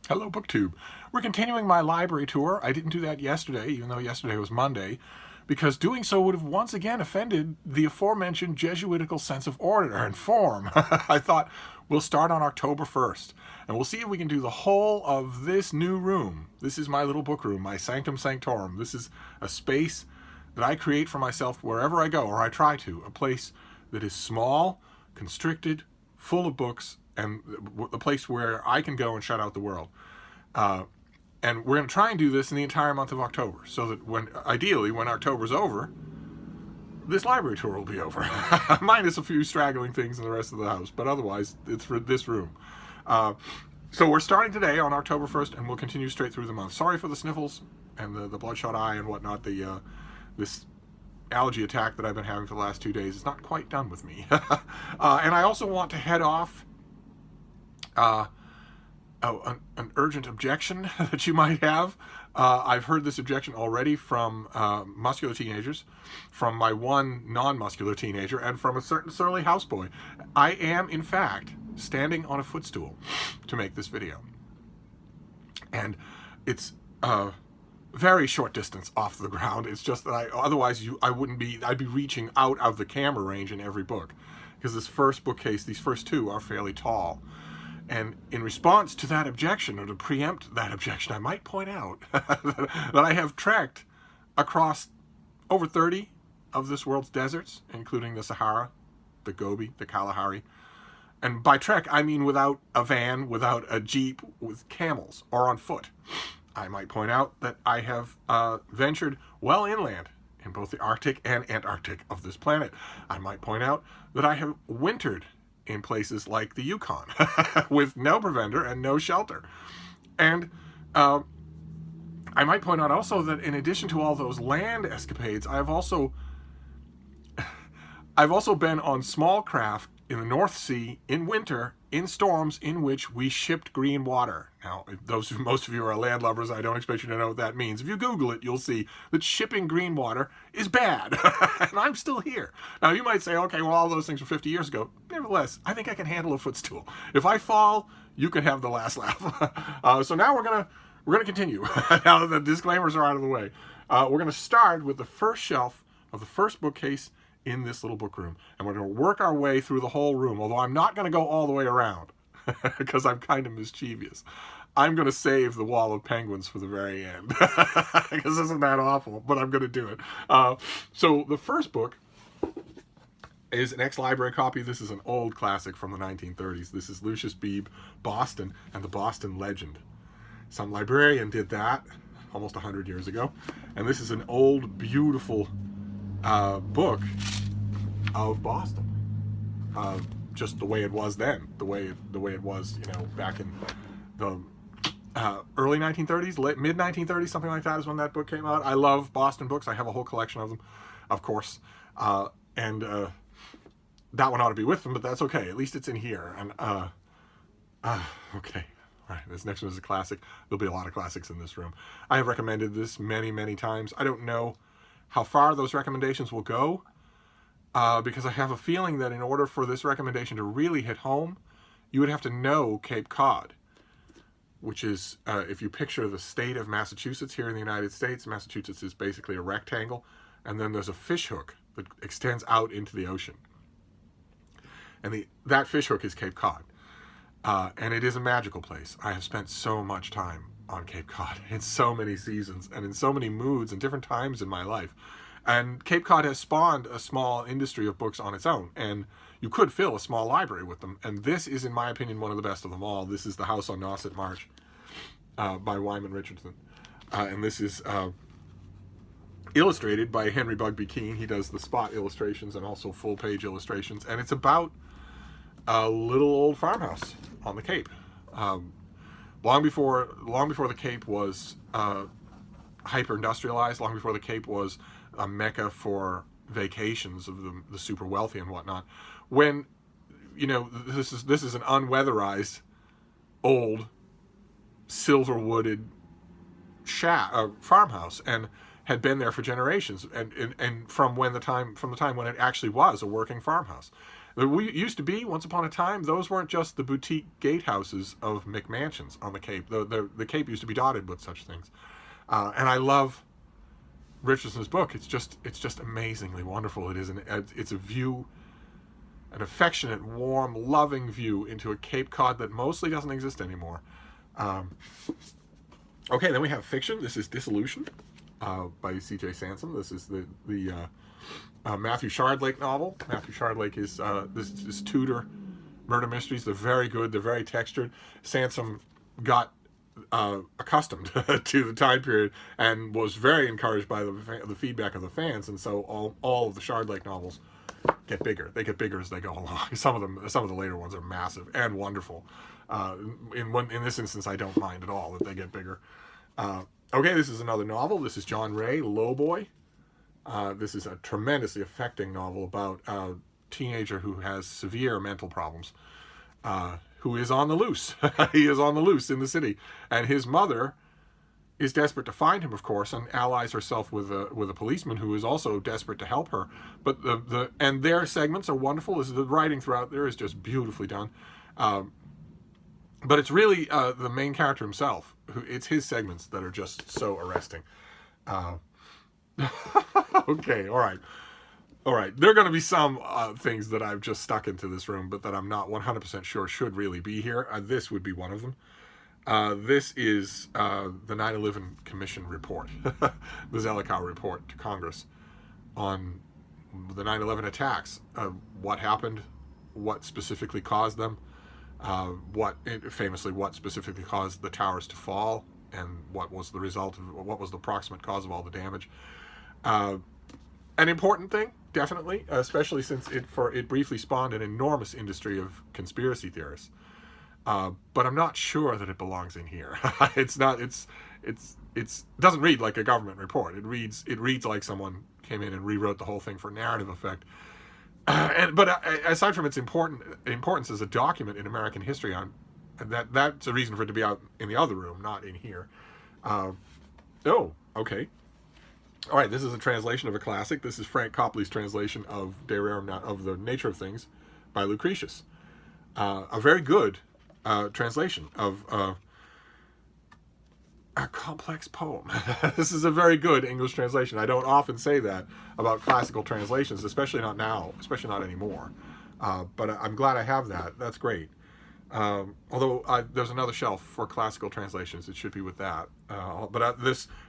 Hello, BookTube. We're continuing my library tour. I didn't do that yesterday, even though yesterday was Monday, because doing so would have once again offended the aforementioned Jesuitical sense of order and form. I thought we'll start on October 1st, and we'll see if we can do the whole of this new room. This is my little book room, my sanctum sanctorum. This is a space that I create for myself wherever I go, or I try to. A place that is small, constricted, full of books, and the place where I can go and shut out the world. And we're going to try and do this in the entire month of October, so that ideally, when October's over, this library tour will be over. Minus a few straggling things in the rest of the house, but otherwise, it's for this room. So we're starting today on October 1st, and we'll continue straight through the month. Sorry for the sniffles and the bloodshot eye and whatnot. This allergy attack that I've been having for the last 2 days is not quite done with me. And I also want to head off an urgent objection that you might have. I've heard this objection already from muscular teenagers, from my one non-muscular teenager, and from a certain surly houseboy. I am, in fact, standing on a footstool to make this video. And it's a very short distance off the ground. It's just that I'd be reaching out of the camera range in every book, because this first bookcase, these first two, are fairly tall. And in response to that objection, or to preempt that objection, I might point out that I have trekked across over 30 of this world's deserts, including the Sahara, the Gobi, the Kalahari. And by trek, I mean without a van, without a jeep, with camels, or on foot. I might point out that I have ventured well inland in both the Arctic and Antarctic of this planet. I might point out that I have wintered in places like the Yukon with no provender and no shelter. And I might point out also that in addition to all those land escapades, I've also been on small craft in the North Sea in winter, in storms in which we shipped green water. Now, most of you are landlubbers, I don't expect you to know what that means. If you Google it, you'll see that shipping green water is bad. And I'm still here. Now, you might say, okay, well, all those things were 50 years ago. Nevertheless, I think I can handle a footstool. If I fall, you can have the last laugh. So now we're gonna continue. Now that the disclaimers are out of the way. We're gonna start with the first shelf of the first bookcase in this little book room, and we're going to work our way through the whole room, although I'm not going to go all the way around because I'm kind of mischievous. I'm going to save the wall of penguins for the very end because isn't that awful, but I'm going to do it. So the first book is an ex-library copy. This is an old classic from the 1930s. This is Lucius Beebe, Boston, and the Boston Legend. Some librarian did that almost 100 years ago, and this is an old, beautiful book of Boston, just the way it was then, the way it was, back in the early 1930s, mid 1930s, something like that is when that book came out. I love Boston books. I have a whole collection of them, of course, and that one ought to be with them, but that's okay. At least it's in here. And okay. All right, this next one is a classic. There'll be a lot of classics in this room. I have recommended this many, many times. I don't know how far those recommendations will go, because I have a feeling that in order for this recommendation to really hit home, you would have to know Cape Cod, which is, if you picture the state of Massachusetts here in the United States, Massachusetts is basically a rectangle, and then there's a fish hook that extends out into the ocean. And that fish hook is Cape Cod. And it is a magical place. I have spent so much time on Cape Cod in so many seasons and in so many moods and different times in my life. And Cape Cod has spawned a small industry of books on its own, and you could fill a small library with them. And this is, in my opinion, one of the best of them all. This is The House on Nauset Marsh by Wyman Richardson. And this is illustrated by Henry Bugby Keene. He does the spot illustrations and also full-page illustrations. And it's about a little old farmhouse on the Cape. Long before the Cape was hyper-industrialized, long before the Cape was a mecca for vacations of the super wealthy and whatnot, when, this is an unweatherized, old, silver-wooded farmhouse, and had been there for generations, and from the time when it actually was a working farmhouse. We used to be, once upon a time, those weren't just the boutique gatehouses of McMansions on the Cape. The Cape used to be dotted with such things. And I love Richardson's book. It's just amazingly wonderful. It's a view, an affectionate, warm, loving view into a Cape Cod that mostly doesn't exist anymore. Okay, then we have fiction. This is Dissolution by C.J. Sansom. This is the Matthew Shardlake novel. Matthew Shardlake is this Tudor murder mysteries. They're very good. They're very textured. Sansom got accustomed to the time period and was very encouraged by the feedback of the fans, and so all of the Shardlake novels get bigger. They get bigger as they go along. Some of the later ones are massive and wonderful. In this instance, I don't mind at all that they get bigger. Okay, this is another novel. This is John Ray, Lowboy. This is a tremendously affecting novel about a teenager who has severe mental problems, who is on the loose. He is on the loose in the city, and his mother is desperate to find him, of course, and allies herself with a policeman who is also desperate to help her. But and their segments are wonderful. The writing throughout there is just beautifully done. But it's really the main character himself. It's his segments that are just so arresting. Okay, all right. There are going to be some things that I've just stuck into this room, but that I'm not 100% sure should really be here. This would be one of them. This is the 9/11 Commission report, the Zelikow report to Congress on the 9/11 attacks. What happened, what specifically caused them, what specifically caused the towers to fall, and what was the approximate cause of all the damage. An important thing, definitely, especially since it briefly spawned an enormous industry of conspiracy theorists. But I'm not sure that it belongs in here. It doesn't read like a government report. It reads like someone came in and rewrote the whole thing for narrative effect. But aside from its importance as a document in American history, that's a reason for it to be out in the other room, not in here. Okay. All right, this is a translation of a classic. This is Frank Copley's translation of De Rerum of The Nature of Things by Lucretius. A very good translation of a complex poem. This is a very good English translation. I don't often say that about classical translations, especially not now, especially not anymore. But I'm glad I have that. That's great. Although there's another shelf for classical translations. It should be with that. But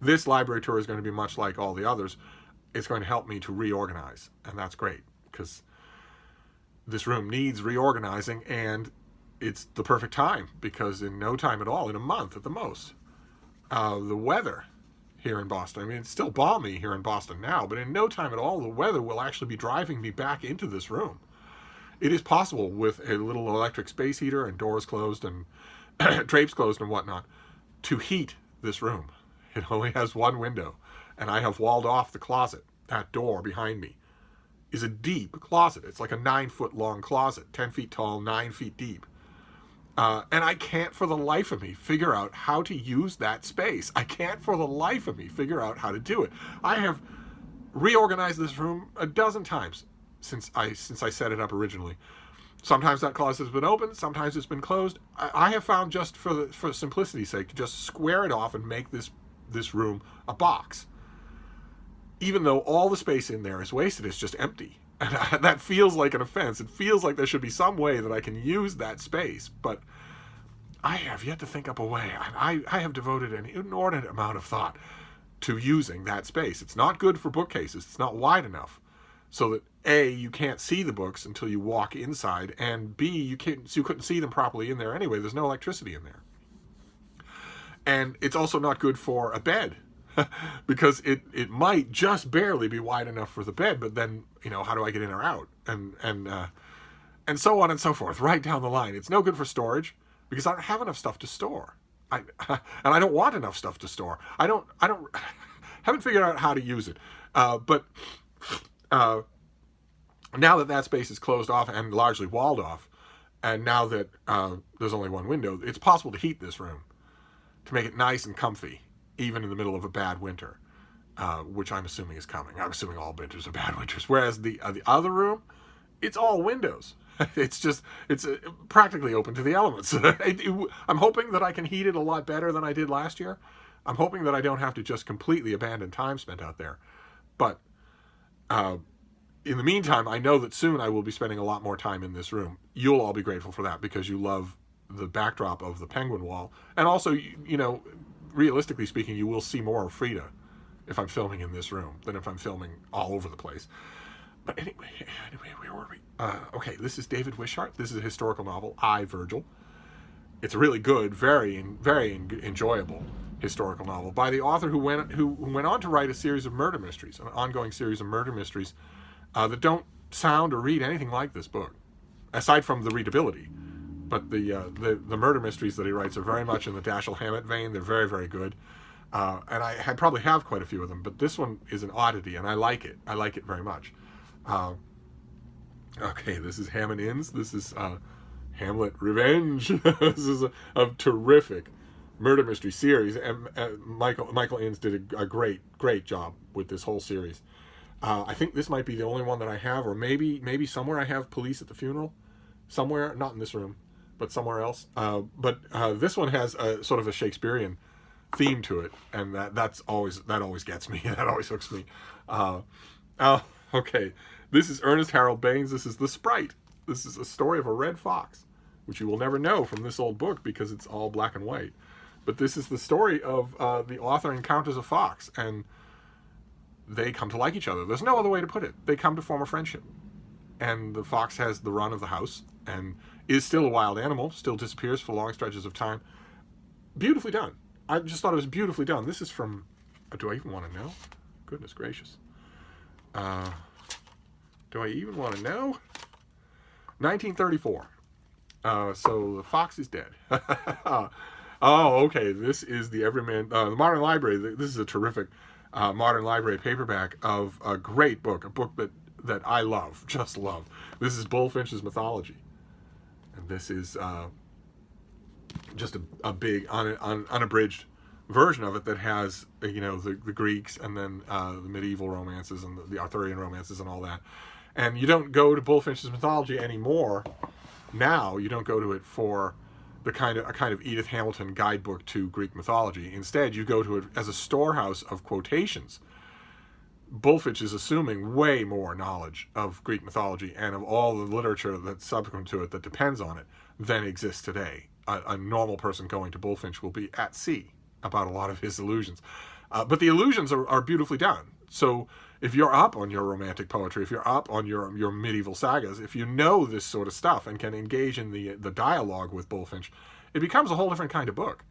this library tour is going to be much like all the others. It's going to help me to reorganize, and that's great, because this room needs reorganizing, and it's the perfect time, because in no time at all, in a month at the most, the weather here in Boston, I mean, it's still balmy here in Boston now, but in no time at all, the weather will actually be driving me back into this room. It is possible, with a little electric space heater and doors closed and drapes closed and whatnot, to heat this room. It only has one window, and I have walled off the closet. That door behind me is a deep closet. It's like a 9-foot long closet, 10 feet tall, 9 feet deep. And I can't for the life of me figure out how to use that space. I can't for the life of me figure out how to do it. I have reorganized this room a dozen times since I set it up originally. Sometimes that closet has been open, sometimes it's been closed. I have found, just for simplicity's sake, to just square it off and make this room a box. Even though all the space in there is wasted, it's just empty. And that feels like an offense. It feels like there should be some way that I can use that space, but I have yet to think up a way. I have devoted an inordinate amount of thought to using that space. It's not good for bookcases. It's not wide enough, so that A, you can't see the books until you walk inside, and B, you couldn't see them properly in there anyway. There's no electricity in there. And it's also not good for a bed, because it might just barely be wide enough for the bed, but then, how do I get in or out? And so on and so forth, right down the line. It's no good for storage, because I don't have enough stuff to store. And I don't want enough stuff to store. I haven't figured out how to use it. But now that space is closed off and largely walled off, and now that there's only one window, it's possible to heat this room to make it nice and comfy, even in the middle of a bad winter, which I'm assuming is coming. I'm assuming all winters are bad winters. Whereas the other room it's all windows. It's practically open to the elements. I'm hoping that I can heat it a lot better than I did last year. I'm hoping that I don't have to just completely abandon time spent out there. But in the meantime, I know that soon I will be spending a lot more time in this room. You'll all be grateful for that because you love the backdrop of the penguin wall. And also, you know, realistically speaking, you will see more of Frida if I'm filming in this room than if I'm filming all over the place. But anyway, where were we? Okay, this is David Wishart. This is a historical novel, I, Virgil. It's a really good, very enjoyable historical novel by the author who went on to write a series of murder mysteries, an ongoing series of murder mysteries that don't sound or read anything like this book, aside from the readability. But the murder mysteries that he writes are very much in the Dashiell Hammett vein. They're very, very good. And I probably have quite a few of them, but this one is an oddity, and I like it. I like it very much. Okay, this is Hammond Inns. This is Hamlet Revenge. This is a terrific murder mystery series, and Michael Innes did a great job with this whole series. I think this might be the only one that I have, or maybe somewhere I have Police at the Funeral, somewhere, not in this room, but somewhere else. But this one has a sort of a Shakespearean theme to it, and that always gets me. That always hooks me. Okay, this is Ernest Harold Baines. This is The Sprite. This is a story of a red fox, which you will never know from this old book because it's all black and white. But this is the story of the author encounters a fox, and they come to like each other. There's no other way to put it. They come to form a friendship. And the fox has the run of the house and is still a wild animal, still disappears for long stretches of time. Beautifully done. I just thought it was beautifully done. This is from, do I even want to know? Goodness gracious. Do I even want to know? 1934. So the fox is dead. Oh, okay. This is the Everyman, the Modern Library. This is a terrific Modern Library paperback of a great book, a book that I love, just love. This is Bulfinch's Mythology, and this is just a big unabridged version of it that has the Greeks and then the medieval romances and the Arthurian romances and all that. And you don't go to Bulfinch's Mythology anymore. Now you don't go to it for a kind of Edith Hamilton guidebook to Greek mythology. Instead, you go to it as a storehouse of quotations. Bulfinch is assuming way more knowledge of Greek mythology and of all the literature that's subsequent to it that depends on it than exists today. A normal person going to Bulfinch will be at sea about a lot of his allusions. But the allusions are beautifully done. So if you're up on your romantic poetry, if you're up on your medieval sagas, if you know this sort of stuff and can engage in the dialogue with Bulfinch, it becomes a whole different kind of book.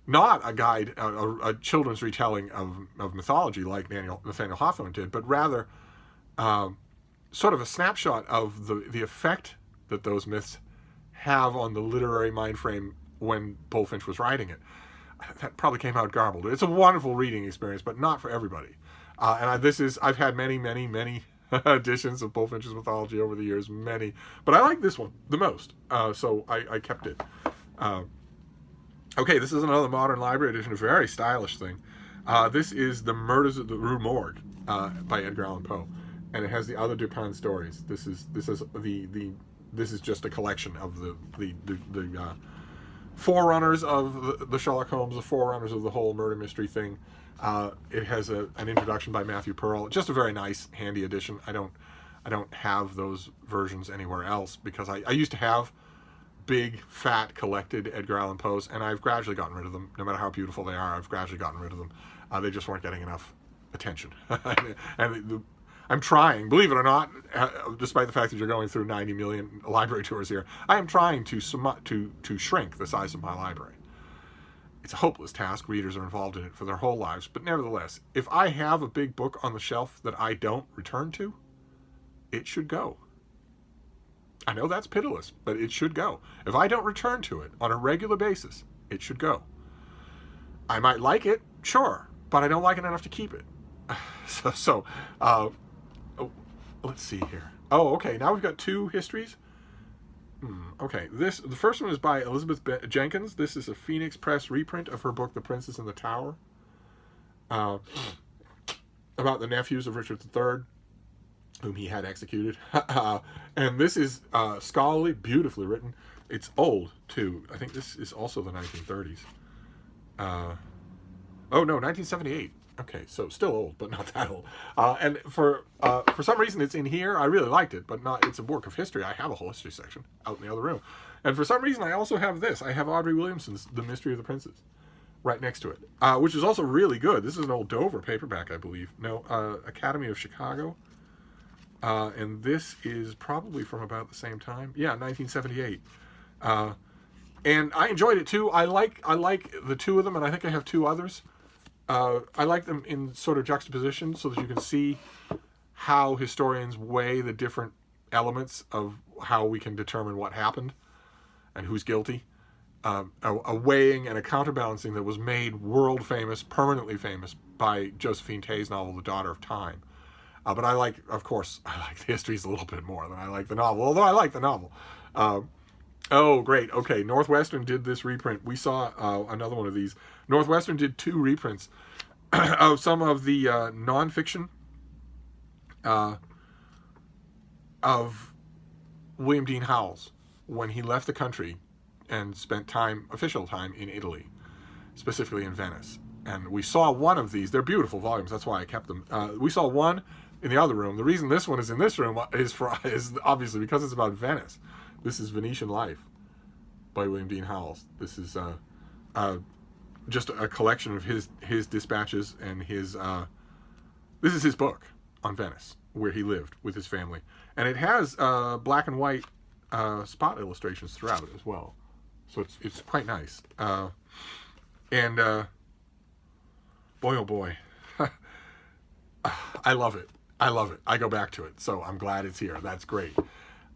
Not a guide, a children's retelling of mythology like Nathaniel Hawthorne did, but rather sort of a snapshot of the effect that those myths have on the literary mind frame when Bulfinch was writing it. That probably came out garbled. It's a wonderful reading experience, but not for everybody. And I've had many editions of Bulfinch's Mythology over the years, many, but I like this one the most, so I kept it. Okay, this is another Modern Library edition, a very stylish thing. This is The Murders of the Rue Morgue by Edgar Allan Poe, and it has the other Dupin stories. This is just a collection of the forerunners of the Sherlock Holmes, the forerunners of the whole murder mystery thing. It has an introduction by Matthew Pearl. Just a very nice, handy edition. I don't have those versions anywhere else because I used to have big, fat, collected Edgar Allan Poes, and I've gradually gotten rid of them. No matter how beautiful they are, I've gradually gotten rid of them. They just weren't getting enough attention. And I'm trying, believe it or not, despite the fact that you're going through 90 million library tours here, I am trying to shrink the size of my library. It's a hopeless task. Readers are involved in it for their whole lives. But nevertheless, if I have a big book on the shelf that I don't return to, it should go. I know that's pitiless, but it should go. If I don't return to it on a regular basis, it should go. I might like it, sure, but I don't like it enough to keep it. Let's see here. Oh, okay, now we've got two histories. Okay, the first one is by Elizabeth Jenkins. This is a Phoenix Press reprint of her book, The Princess in the Tower, about the nephews of Richard III. whom he had executed. And this is scholarly, beautifully written. It's old, too. I think this is also the 1930s. Oh, no, 1978. Okay, so still old, but not that old. And for some reason, it's in here. I really liked it, but not. It's a work of history. I have a whole history section out in the other room. And for some reason, I also have this. I have Audrey Williamson's The Mystery of the Princes right next to it, which is also really good. This is an old Dover paperback, I believe. No, Academy of Chicago. And this is probably from about the same time. Yeah, 1978. And I enjoyed it too. I like the two of them, and I think I have two others. I like them in sort of juxtaposition so that you can see how historians weigh the different elements of how we can determine what happened and who's guilty. A weighing and a counterbalancing that was made world famous, permanently famous, by Josephine Tey's novel, The Daughter of Time. But I like the histories a little bit more than I like the novel, although I like the novel. Oh, great. Okay, Northwestern did this reprint. We saw another one of these. Northwestern did two reprints of some of the nonfiction of William Dean Howells when he left the country and spent official time in Italy, specifically in Venice. And we saw one of these. They're beautiful volumes. That's why I kept them. We saw one in the other room. The reason this one is in this room is obviously because it's about Venice. This is Venetian Life by William Dean Howells. This is just a collection of his dispatches and his. This is his book on Venice, where he lived with his family, and it has black and white spot illustrations throughout it as well. So it's quite nice. And boy, oh boy, I love it. I love it. I go back to it, so I'm glad it's here. That's great.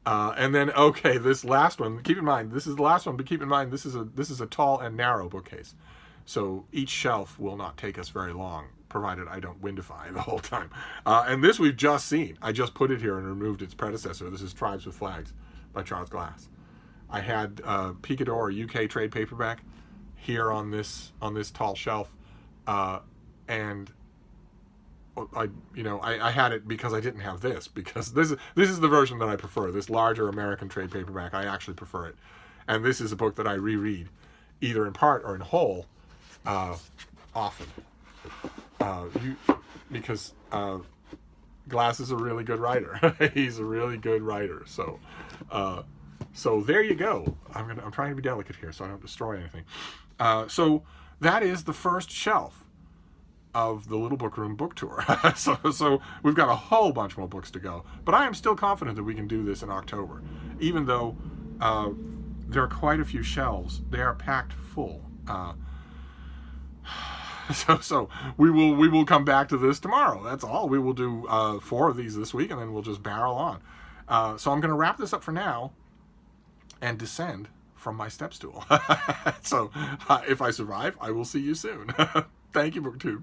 And then, okay, this last one. Keep in mind, this is the last one, but keep in mind, this is a tall and narrow bookcase, so each shelf will not take us very long, provided I don't windify the whole time. And this we've just seen. I just put it here and removed its predecessor. This is Tribes with Flags by Charles Glass. I had Picador UK trade paperback here on this tall shelf, and I had it because I didn't have this, because this is the version that I prefer. This larger American trade paperback, I actually prefer it, and this is a book that I reread, either in part or in whole, often. Because Glass is a really good writer. He's a really good writer. So there you go. I'm trying to be delicate here so I don't destroy anything. So that is the first shelf of the Little Book Room book tour. So we've got a whole bunch more books to go. But I am still confident that we can do this in October. Even though there are quite a few shelves, they are packed full. So we will come back to this tomorrow. That's all. We will do 4 of these this week, and then we'll just barrel on. So I'm going to wrap this up for now and descend from my step stool. So if I survive, I will see you soon. Thank you, BookTube.